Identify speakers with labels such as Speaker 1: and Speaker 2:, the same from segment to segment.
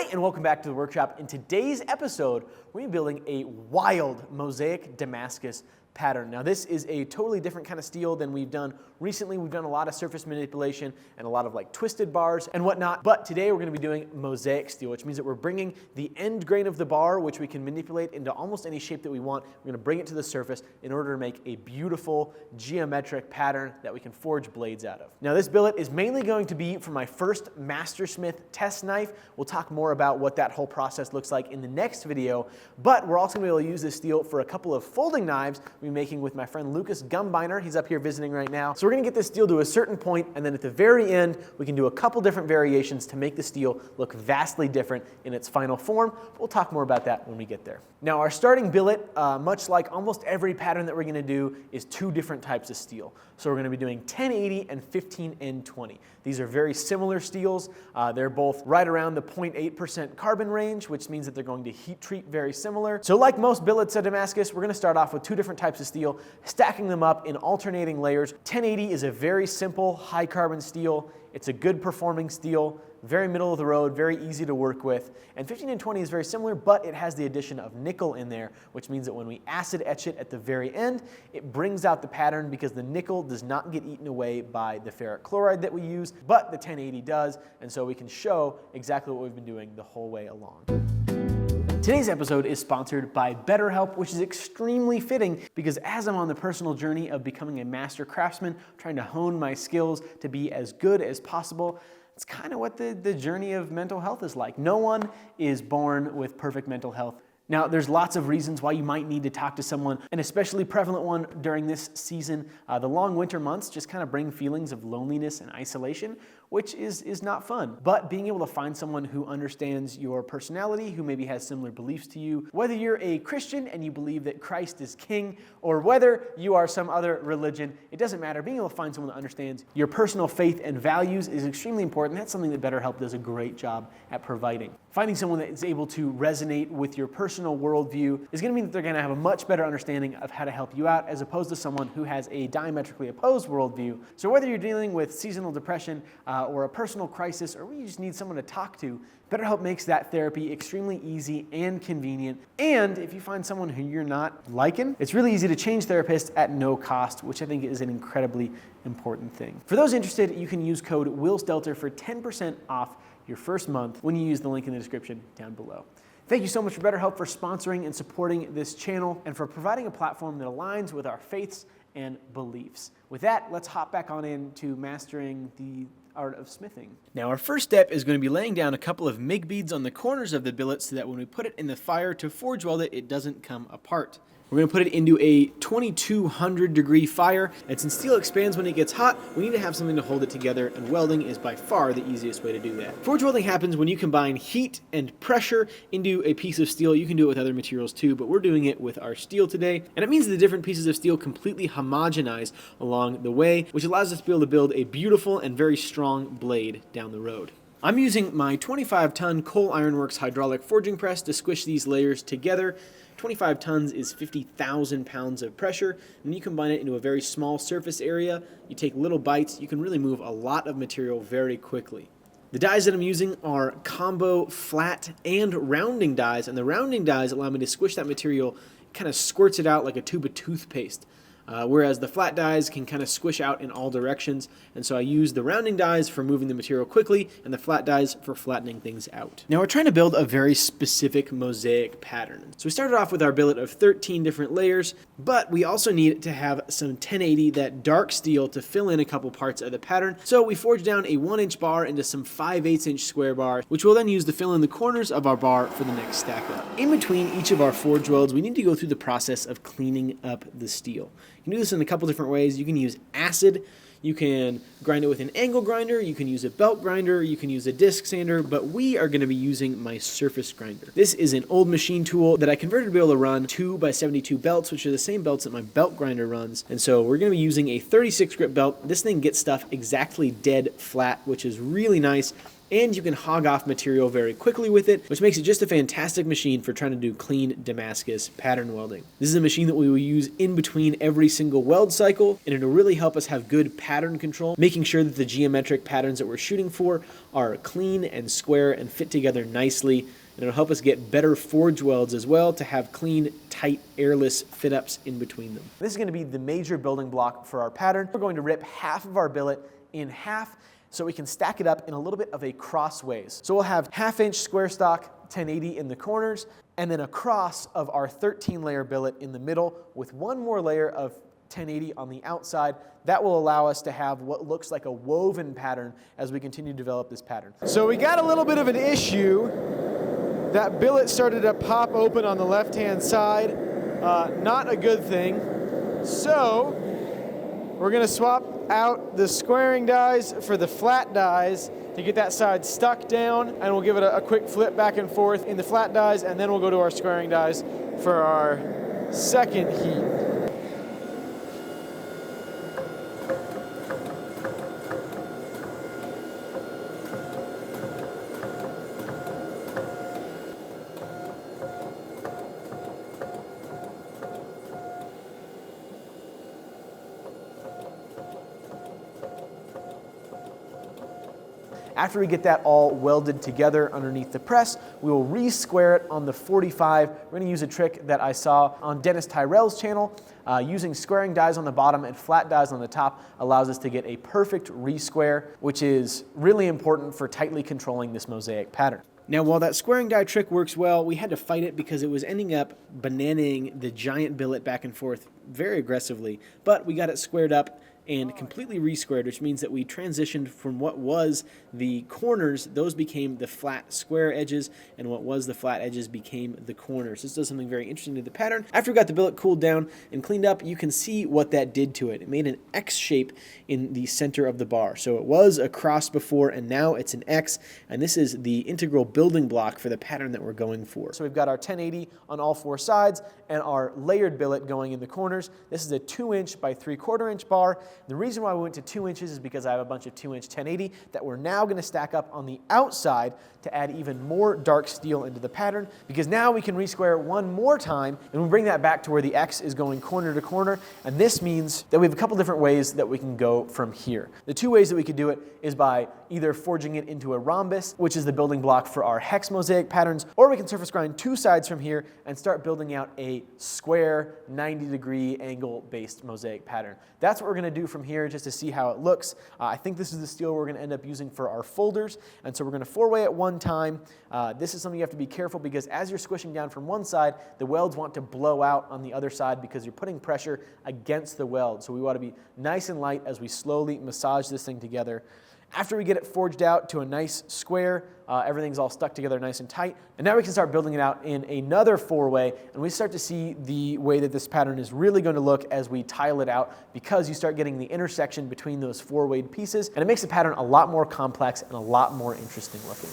Speaker 1: everybody, and welcome back to the workshop. In today's episode, we're going to be building a wild mosaic Damascus pattern. Now, this is a totally different kind of steel than we've done recently. We've done a lot of surface manipulation and a lot of like twisted bars and whatnot, but today we're going to be doing mosaic steel, which means that we're bringing the end grain of the bar, which we can manipulate into almost any shape that we want. We're going to bring it to the surface in order to make a beautiful geometric pattern that we can forge blades out of. Now, this billet is mainly going to be for my first Mastersmith test knife. We'll talk more about what that whole process looks like in the next video, but we're also going to be able to use this steel for a couple of folding knives we'll be making with my friend Lucas Gumbiner. He's up here visiting right now. So we're going to get this steel to a certain point, and then at the very end, we can do a couple different variations to make the steel look vastly different in its final form. We'll talk more about that when we get there. Now, our starting billet, much like almost every pattern that we're going to do, is two different types of steel. So we're going to be doing 1080 and 15N20. These are very similar steels. They're both right around the 0.8% carbon range, which means that they're going to heat treat very similar. So like most billets at Damascus, we're going to start off with two different types of steel, stacking them up in alternating layers. 1080 is a very simple high carbon steel. It's a good performing steel, very middle of the road, very easy to work with. And 15N20 is very similar, but it has the addition of nickel in there, which means that when we acid etch it at the very end, it brings out the pattern because the nickel does not get eaten away by the ferric chloride that we use, but the 1080 does, and so we can show exactly what we've been doing the whole way along. Today's episode is sponsored by BetterHelp, which is extremely fitting because as I'm on the personal journey of becoming a master craftsman, trying to hone my skills to be as good as possible, it's kind of what the journey of mental health is like. No one is born with perfect mental health. Now, there's lots of reasons why you might need to talk to someone. An especially prevalent one during this season, the long winter months just kind of bring feelings of loneliness and isolation, which is not fun. But being able to find someone who understands your personality, who maybe has similar beliefs to you, whether you're a Christian and you believe that Christ is king, or whether you are some other religion, it doesn't matter. Being able to find someone that understands your personal faith and values is extremely important. That's something that BetterHelp does a great job at providing. Finding someone that is able to resonate with your personal worldview is going to mean that they're going to have a much better understanding of how to help you out as opposed to someone who has a diametrically opposed worldview. So whether you're dealing with seasonal depression or a personal crisis, or you just need someone to talk to, BetterHelp makes that therapy extremely easy and convenient. And if you find someone who you're not liking, it's really easy to change therapists at no cost, which I think is an incredibly important thing. For those interested, you can use code WillStelter for 10% off your first month when you use the link in the description down below. Thank you so much for BetterHelp for sponsoring and supporting this channel and for providing a platform that aligns with our faiths and beliefs. With that, let's hop back on into mastering the art of smithing. Now, our first step is going to be laying down a couple of MIG beads on the corners of the billet so that when we put it in the fire to forge weld it, it doesn't come apart. We're going to put it into a 2200 degree fire, and since steel expands when it gets hot, we need to have something to hold it together, and welding is by far the easiest way to do that. Forge welding happens when you combine heat and pressure into a piece of steel. You can do it with other materials too, but we're doing it with our steel today, and it means the different pieces of steel completely homogenize along the way, which allows us to be able to build a beautiful and very strong blade down the road. I'm using my 25-ton Cole Ironworks hydraulic forging press to squish these layers together. 25 tons is 50,000 pounds of pressure, and you combine it into a very small surface area. You take little bites, you can really move a lot of material very quickly. The dies that I'm using are combo flat and rounding dies, and the rounding dies allow me to squish that material, kind of squirts it out like a tube of toothpaste. Whereas the flat dies can kind of squish out in all directions, and so I use the rounding dies for moving the material quickly and the flat dies for flattening things out. Now we're trying to build a very specific mosaic pattern. So we started off with our billet of 13 different layers, but we also need to have some 1080, that dark steel, to fill in a couple parts of the pattern. So we forged down a 1-inch bar into some 5/8-inch square bars, which we'll then use to fill in the corners of our bar for the next stack up. In between each of our forge welds, we need to go through the process of cleaning up the steel. You can do this in a couple different ways. You can use acid, you can grind it with an angle grinder, you can use a belt grinder, you can use a disc sander, but we are going to be using my surface grinder. This is an old machine tool that I converted to be able to run 2x72 belts, which are the same belts that my belt grinder runs. And so we're going to be using a 36 grit belt. This thing gets stuff exactly dead flat, which is really nice. and you can hog off material very quickly with it, which makes it just a fantastic machine for trying to do clean Damascus pattern welding. This is a machine that we will use in between every single weld cycle, and it'll really help us have good pattern control, making sure that the geometric patterns that we're shooting for are clean and square and fit together nicely. And it'll help us get better forge welds as well to have clean, tight, airless fit-ups in between them. This is going to be the major building block for our pattern. We're going to rip half of our billet in half so we can stack it up in a little bit of a crossways. So we'll have 1/2-inch square stock 1080 in the corners, and then a cross of our 13-layer billet in the middle with one more layer of 1080 on the outside. That will allow us to have what looks like a woven pattern as we continue to develop this pattern. So we got a little bit of an issue. That billet started to pop open on the left-hand side. Not a good thing. So we're gonna swap out the squaring dies for the flat dies to get that side stuck down, and we'll give it a quick flip back and forth in the flat dies, and then we'll go to our squaring dies for our second heat. After we get that all welded together underneath the press, we will re-square it on the 45. We're going to use a trick that I saw on Dennis Tyrell's channel. Using squaring dies on the bottom and flat dies on the top allows us to get a perfect re-square, which is really important for tightly controlling this mosaic pattern. Now, while that squaring die trick works well, we had to fight it because it was ending up bananaing the giant billet back and forth very aggressively, but we got it squared up and completely re-squared, which means that we transitioned from what was the corners, those became the flat square edges, and what was the flat edges became the corners. This does something very interesting to the pattern. After we got the billet cooled down and cleaned up, you can see what that did to it. It made an X shape in the center of the bar. So it was a cross before, and now it's an X, and this is the integral building block for the pattern that we're going for. So we've got our 1080 on all four sides and our layered billet going in the corners. This is a 2-inch by 3/4 inch bar. The reason why we went to 2 inches is because I have a bunch of 2-inch 1080 that we're now going to stack up on the outside to add even more dark steel into the pattern, because now we can re-square one more time and we bring that back to where the X is going corner to corner, and this means that we have a couple different ways that we can go from here. The two ways that we could do it is by either forging it into a rhombus, which is the building block for our hex mosaic patterns, or we can surface grind two sides from here and start building out a square 90-degree angle based mosaic pattern. That's what we're going to do from here just to see how it looks. I think this is the steel we're going to end up using for our folders, and so we're going to 4-way at one time. This is something you have to be careful, because as you're squishing down from one side, the welds want to blow out on the other side because you're putting pressure against the weld. So we want to be nice and light as we slowly massage this thing together. After we get it forged out to a nice square, everything's all stuck together nice and tight, and now we can start building it out in another 4-way, and we start to see the way that this pattern is really going to look as we tile it out, because you start getting the intersection between those 4-wayed pieces, and it makes the pattern a lot more complex and a lot more interesting looking.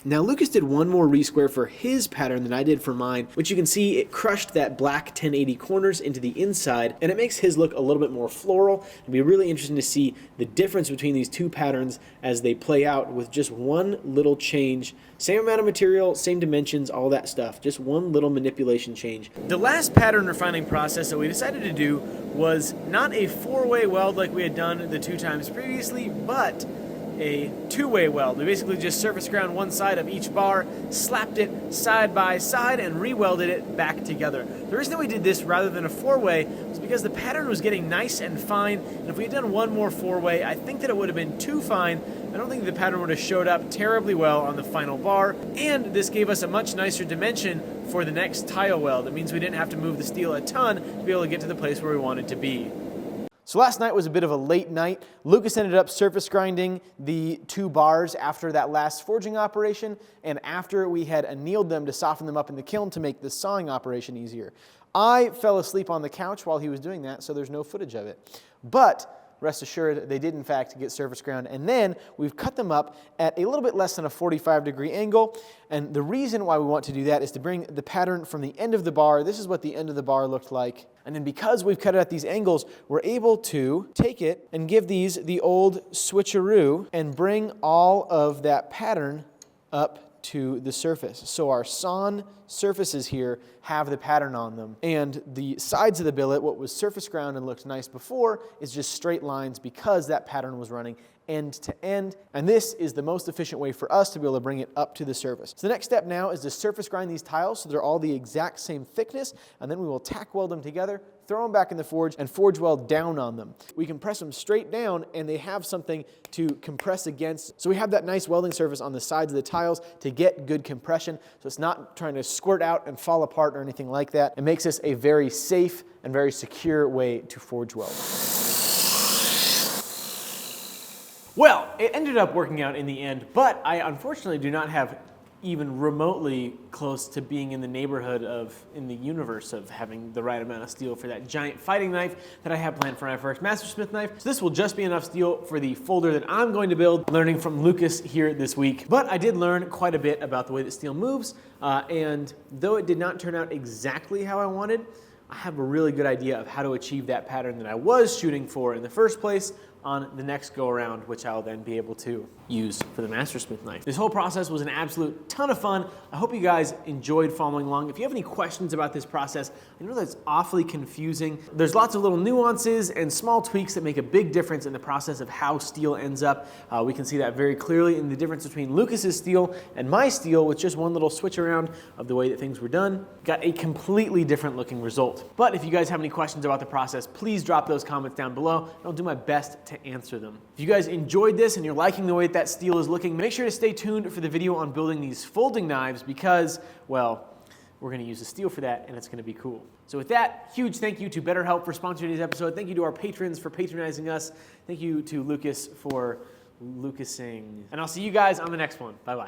Speaker 1: Now Lucas did one more re-square for his pattern than I did for mine, which you can see it crushed that black 1080 corners into the inside, and it makes his look a little bit more floral. It'll be really interesting to see the difference between these two patterns as they play out with just one little change. Same amount of material, same dimensions, all that stuff, just one little manipulation change. The last pattern refining process that we decided to do was not a 4-way weld like we had done the 2 times previously, but a 2-way weld. We basically just surface ground one side of each bar, slapped it side by side, and re-welded it back together. The reason that we did this rather than a 4-way was because the pattern was getting nice and fine, and if we had done one more 4-way, I think that it would have been too fine. I don't think the pattern would have showed up terribly well on the final bar, and this gave us a much nicer dimension for the next tile weld. It means we didn't have to move the steel a ton to be able to get to the place where we wanted to be. So last night was a bit of a late night. Lucas ended up surface grinding the 2 bars after that last forging operation, and after we had annealed them to soften them up in the kiln to make the sawing operation easier. I fell asleep on the couch while he was doing that, so there's no footage of it. But rest assured they did in fact get surface ground. And then we've cut them up at a little bit less than a 45-degree angle. And the reason why we want to do that is to bring the pattern from the end of the bar. This is what the end of the bar looked like. And then because we've cut it at these angles, we're able to take it and give these the old switcheroo and bring all of that pattern up to the surface. So our sawn surfaces here have the pattern on them. And the sides of the billet, what was surface ground and looked nice before, is just straight lines because that pattern was running end to end. And this is the most efficient way for us to be able to bring it up to the surface. So the next step now is to surface grind these tiles so they're all the exact same thickness, and then we will tack weld them together, throw them back in the forge, and forge weld down on them. We can press them straight down and they have something to compress against. So we have that nice welding surface on the sides of the tiles to get good compression. So it's not trying to squirt out and fall apart or anything like that. It makes this a very safe and very secure way to forge weld. Well, it ended up working out in the end, but I unfortunately do not have even remotely close to being in the neighborhood of, in the universe of having the right amount of steel for that giant fighting knife that I have planned for my first Mastersmith knife. So this will just be enough steel for the folder that I'm going to build, learning from Lucas here this week. But I did learn quite a bit about the way that steel moves, and though it did not turn out exactly how I wanted, I have a really good idea of how to achieve that pattern that I was shooting for in the first place on the next go around, which I'll then be able to use for the Mastersmith knife. This whole process was an absolute ton of fun. I hope you guys enjoyed following along. If you have any questions about this process, I know that's awfully confusing. There's lots of little nuances and small tweaks that make a big difference in the process of how steel ends up. We can see that very clearly in the difference between Lucas's steel and my steel with just one little switch around of the way that things were done. Got a completely different looking result. But if you guys have any questions about the process, please drop those comments down below, and I'll do my best to answer them. If you guys enjoyed this and you're liking the way that steel is looking, make sure to stay tuned for the video on building these folding knives because, well, we're going to use the steel for that and it's going to be cool. So with that, huge thank you to BetterHelp for sponsoring today's episode. Thank you to our patrons for patronizing us. Thank you to Lucas for Lucasing. And I'll see you guys on the next one. Bye-bye.